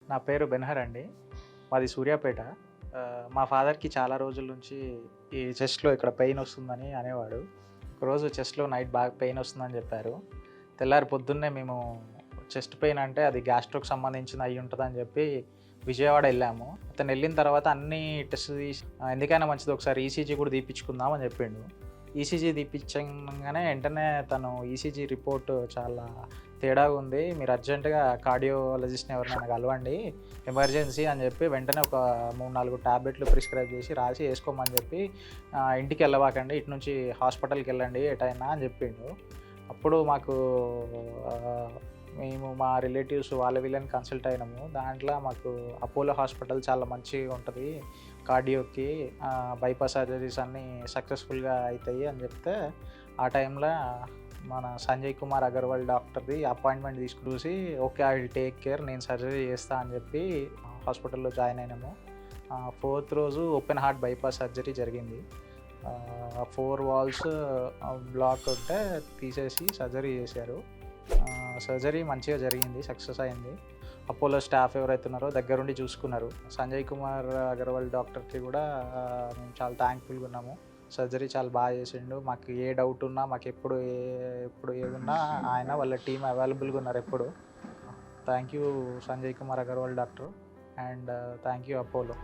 నా పేరు బెన్హర్ అండి. మాది సూర్యాపేట. మా ఫాదర్‌కి చాలా రోజుల నుంచి ఈ చెస్ట్‌లో ఇక్కడ పెయిన్ వస్తుందని అనేవాడు. ఒకరోజు చెస్ట్‌లో నైట్ బాగా పెయిన్ వస్తుందని చెప్పారు. తెల్లారి పొద్దున్నే మేము చెస్ట్ పెయిన్ అంటే అది గ్యాస్ట్రోకి సంబంధించింది అయ్యి ఉంటదని చెప్పి విజయవాడ ఎళ్ళాము. అతను ఎళ్ళిన తర్వాత అన్ని టెస్టులు తీసి ఎందుకైనా మంచిది ఒకసారి ఈసీజీ కూడా తీపిచ్చుకుందాం అని చెప్పిండు. ఈసీజీ తీపిచ్చంగానే వెంటనే తను ఈసీజీ రిపోర్ట్ చాలా తేడాగా ఉంది. మీరు అర్జెంట్‌గా కార్డియాలజిస్ట్‌ని ఎవరినైనా కలవండి. ఎమర్జెన్సీ అని చెప్పి వెంటనే ఒక 3, 4 టాబ్లెట్లు ప్రిస్క్రైబ్ చేసి రాసి ఏసుకోమని చెప్పి ఇంటికెళ్ళబాకండి. ఇటు నుంచి హాస్పిటల్‌కెళ్ళండి ఎటైనా అని చెప్పిండు. అప్పుడు మాకు మేము మా రిలేటివ్స్ వాళ్ళ వీళ్ళని కన్సల్ట్ అయినాము. దాంట్లో మాకు అపోలో హాస్పిటల్ చాలా మంచిగా ఉంటది. కార్డియోకి బైపాస్ సర్జరీస్ అన్నీ సక్సెస్‌ఫుల్‌గా అయితాయి అని చెప్తే, ఆ టైంలో మన సంజయ్ కుమార్ అగర్వాల్ డాక్టర్‌ది అపాయింట్మెంట్ చూసి okay. I will take care, నేను సర్జరీ చేస్తా అని చెప్పి హాస్పిటల్‌లో జాయిన్ అయినాము. ఫోర్త్ రోజు ఓపెన్ హార్ట్ బైపాస్ సర్జరీ జరిగింది. 4 వాల్స్ బ్లాక్ ఉంటే తీసేసి సర్జరీ చేశారు. సర్జరీ మంచిగా జరిగింది. సక్సెస్ అయింది. అపోలో స్టాఫ్ ఎవరైతే ఉన్నారో దగ్గరుండి చూసుకున్నారు. సంజయ్ కుమార్ అగర్వాల్ డాక్టర్‌కి కూడా మేము చాలా థ్యాంక్‌ఫుల్‌గా ఉన్నాము. సర్జరీ చాలా బాగా చేసిండు. మాకు ఏ డౌట్ ఉన్నా, ఎప్పుడు ఏదున్నా ఆయన వాళ్ళ టీమ్ అవైలబుల్‌గా ఉన్నారు ఎప్పుడు. Thank you Sanjay Kumar Agarwal doctor and thank you Apollo.